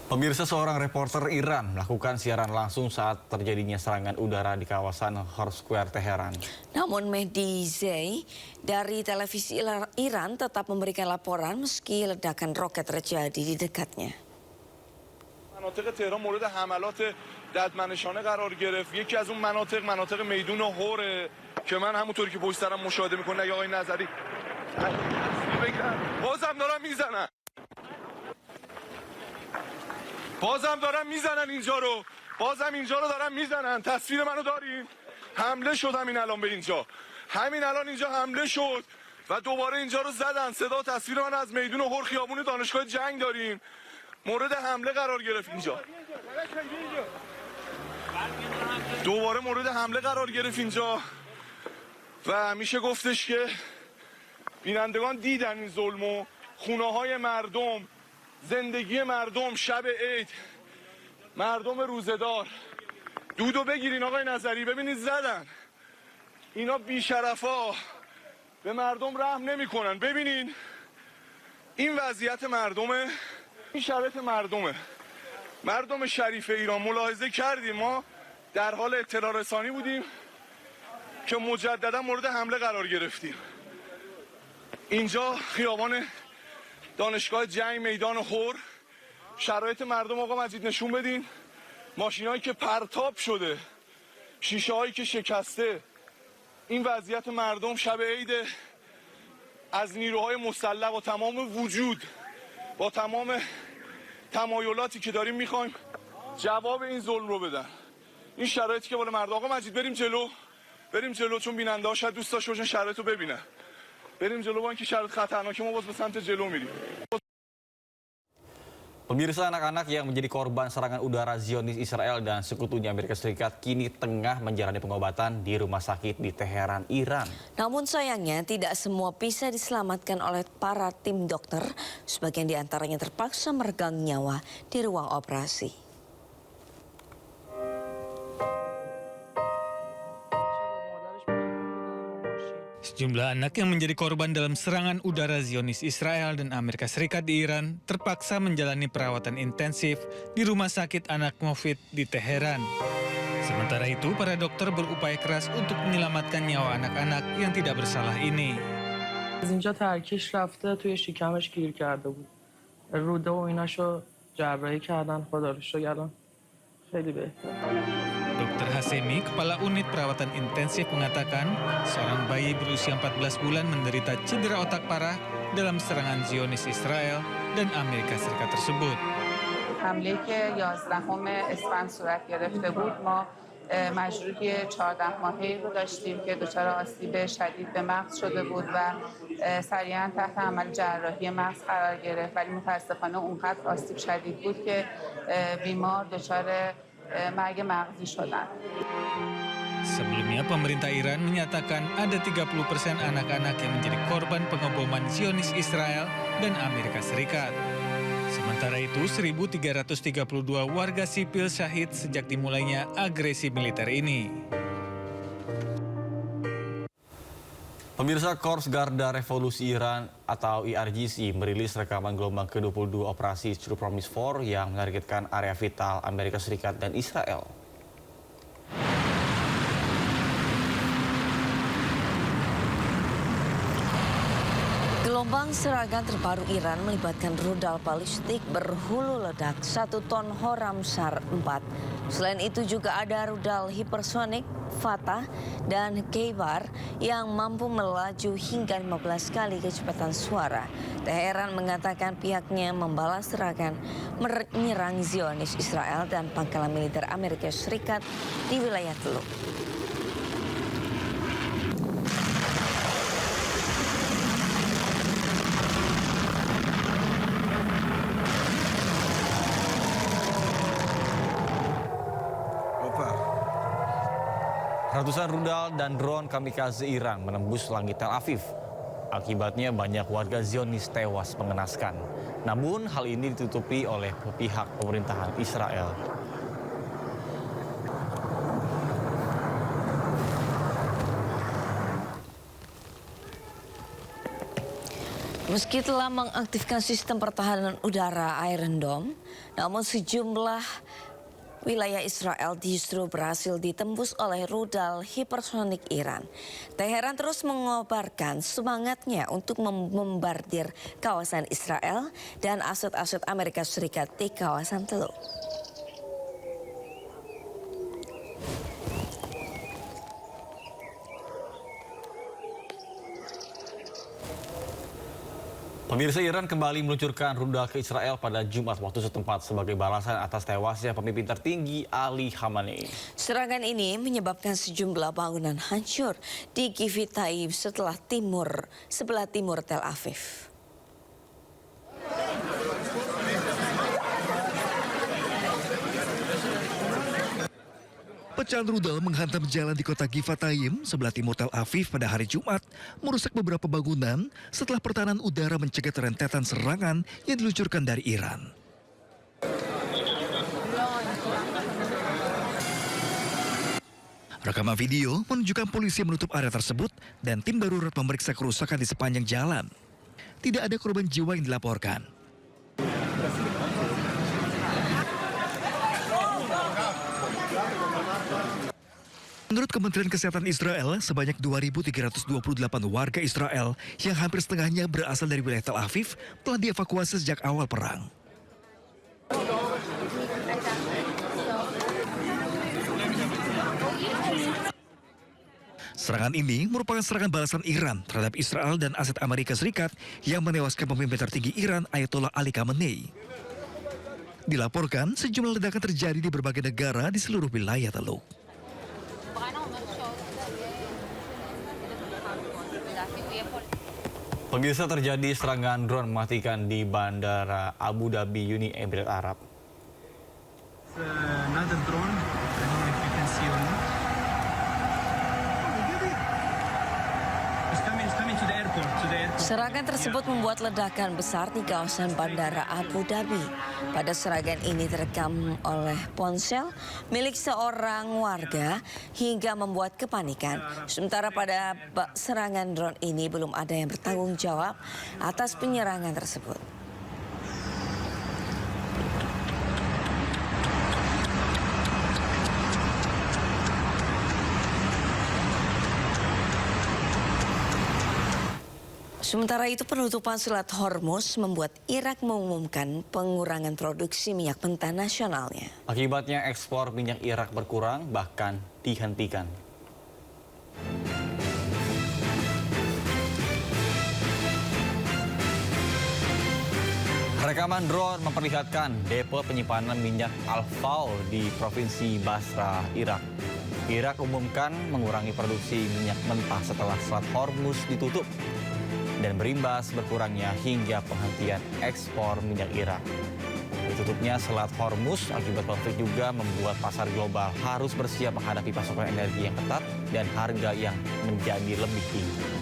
Pemirsa, seorang reporter Iran melakukan siaran langsung saat terjadinya serangan udara di kawasan Hor Square, Teheran. Namun Mehdi Zey dari televisi Iran tetap memberikan laporan meski ledakan roket terjadi di dekatnya. مناطق تهران مورد حملات ددمنشانه قرار گرفت. یکی از اون مناطق میدون هوره که من همونطوری که پشت سرم مشاهده میکنه یا آقای نظری بازم دارن میزنن اینجا رو. بازم اینجا رو دارن میزنن. تصویر منو دارین؟ حمله شد همین الان به اینجا. همین الان اینجا حمله شد و دوباره اینجا رو زدن. صدا و تصویر من از میدون هور خیابون دانشگاه جنگ داریم. مورد حمله قرار گرفت اینجا. دوباره مورد حمله قرار گرفت اینجا و میشه گفتش که بینندگان دیدن این ظلمو. خونه های مردم، زندگی مردم شب عید، مردم روزدار. دودو بگیرین آقای نظری، ببینید زدن. اینا بیشرفا به مردم رحم نمیکنن. ببینین این وضعیت مردمه، این شرایط مردمه. مردم شریف ایران ملاحظه کردیم، ما در حال اطلاع رسانی بودیم که مجددا مورد حمله قرار گرفتیم. اینجا خیابان دانشگاه جنگ، میدان هور. شرایط مردم آقا مجید نشون بدین. ماشینایی که پرتاب شده، شیشه هایی که شکسته. این وضعیت مردم شب عید از نیروهای مسلح با تمام وجود، با تمام تمایلاتی که داریم میخوایم جواب این ظلم رو بدن. این شرایطی که بالا مردم. آقا مجید بریم جلو چون بیننده ها شاید دوست داشته باشن شرایط رو ببینن. بریم جلو با اینکه شرایط خطرناکه، ما باز به سمت جلو میریم. Pemirsa, anak-anak yang menjadi korban serangan udara Zionis Israel dan sekutunya Amerika Serikat kini tengah menjalani pengobatan di rumah sakit di Teheran, Iran. Namun sayangnya tidak semua bisa diselamatkan oleh para tim dokter. Sebagian diantaranya terpaksa meregang nyawa di ruang operasi. Sejumlah anak yang menjadi korban dalam serangan udara Zionis Israel dan Amerika Serikat di Iran terpaksa menjalani perawatan intensif di Rumah Sakit Anak Mofit di Teheran. Sementara itu, para dokter berupaya keras untuk menyelamatkan nyawa anak-anak yang tidak bersalah ini. از اینجا ترکیش رفته توی شکمش گیر کرده بود. روده و ایناشو جراحی کردن. خدا رو شکر الان خیلی بهتر. Dr. Hasemi, Kepala Unit Perawatan Intensif mengatakan seorang bayi berusia 14 bulan menderita cedera otak parah dalam serangan Zionis Israel dan Amerika Serikat tersebut. حمله که 11 اسفند صورت گرفته بود ما مجروحی 14 ماهه‌ای رو داشتیم که دچار آسیب شدید به مغز شده بود و سریعا تحت عمل جراحی مغز قرار گرفت، ولی متاسفانه اونقدر آسیب شدید بود که بیمار دچار مرگ مغزی شدن. Sebelumnya, pemerintah Iran menyatakan ada 30% anak-anak yang menjadi korban pengeboman Zionis Israel dan Amerika Serikat. Sementara itu, 1.332 warga sipil syahid sejak dimulainya agresi militer ini. Pemirsa, Korps Garda Revolusi Iran atau IRGC merilis rekaman gelombang ke-22 operasi True Promise 4 yang menargetkan area vital Amerika Serikat dan Israel. Gelombang serangan terbaru Iran melibatkan rudal balistik berhulu ledak 1 ton Horamsar 4. Selain itu juga ada rudal hipersonik Fatah dan Khaybar yang mampu melaju hingga 15 kali kecepatan suara. Teheran mengatakan pihaknya membalas serangan menyerang Zionis Israel dan pangkalan militer Amerika Serikat di wilayah Teluk. Ratusan rudal dan drone kamikaze Iran menembus langit Tel Aviv. Akibatnya banyak warga Zionis tewas mengenaskan. Namun hal ini ditutupi oleh pihak pemerintahan Israel. Meski telah mengaktifkan sistem pertahanan udara Iron Dome, namun sejumlah wilayah Israel justru berhasil ditembus oleh rudal hipersonik Iran. Teheran terus mengobarkan semangatnya untuk membombardir kawasan Israel dan aset-aset Amerika Serikat di kawasan Teluk. Pemirsa, Iran kembali meluncurkan rudal ke Israel pada Jumat waktu setempat sebagai balasan atas tewasnya pemimpin tertinggi Ali Khamenei. Serangan ini menyebabkan sejumlah bangunan hancur di Givat sebelah timur Tel Aviv. Pecahan rudal menghantam jalan di kota Givatayim, sebelah timur Tel Aviv pada hari Jumat, merusak beberapa bangunan setelah pertahanan udara mencegah rentetan serangan yang diluncurkan dari Iran. Rekaman video menunjukkan polisi menutup area tersebut dan tim darurat memeriksa kerusakan di sepanjang jalan. Tidak ada korban jiwa yang dilaporkan. Menurut Kementerian Kesehatan Israel, sebanyak 2.328 warga Israel yang hampir setengahnya berasal dari wilayah Tel Aviv telah dievakuasi sejak awal perang. Serangan ini merupakan serangan balasan Iran terhadap Israel dan aset Amerika Serikat yang menewaskan pemimpin tertinggi Iran Ayatollah Ali Khamenei. Dilaporkan sejumlah ledakan terjadi di berbagai negara di seluruh wilayah Teluk. Pemirsa, terjadi serangan drone mematikan di Bandara Abu Dhabi, Uni Emirat Arab. Another drone. I don't know if you can see or not. It's coming to the airport. Serangan tersebut membuat ledakan besar di kawasan Bandara Abu Dhabi. Pada serangan ini terekam oleh ponsel milik seorang warga hingga membuat kepanikan. Sementara pada serangan drone ini belum ada yang bertanggung jawab atas penyerangan tersebut. Sementara itu, penutupan Selat Hormuz membuat Irak mengumumkan pengurangan produksi minyak mentah nasionalnya. Akibatnya ekspor minyak Irak berkurang, bahkan dihentikan. Rekaman drone memperlihatkan depo penyimpanan minyak Al-Faw di Provinsi Basra, Irak. Irak umumkan mengurangi produksi minyak mentah setelah Selat Hormuz ditutup dan berimbas berkurangnya hingga penghentian ekspor minyak Irak. Ditutupnya Selat Hormuz akibat konflik juga membuat pasar global harus bersiap menghadapi pasokan energi yang ketat dan harga yang menjadi lebih tinggi.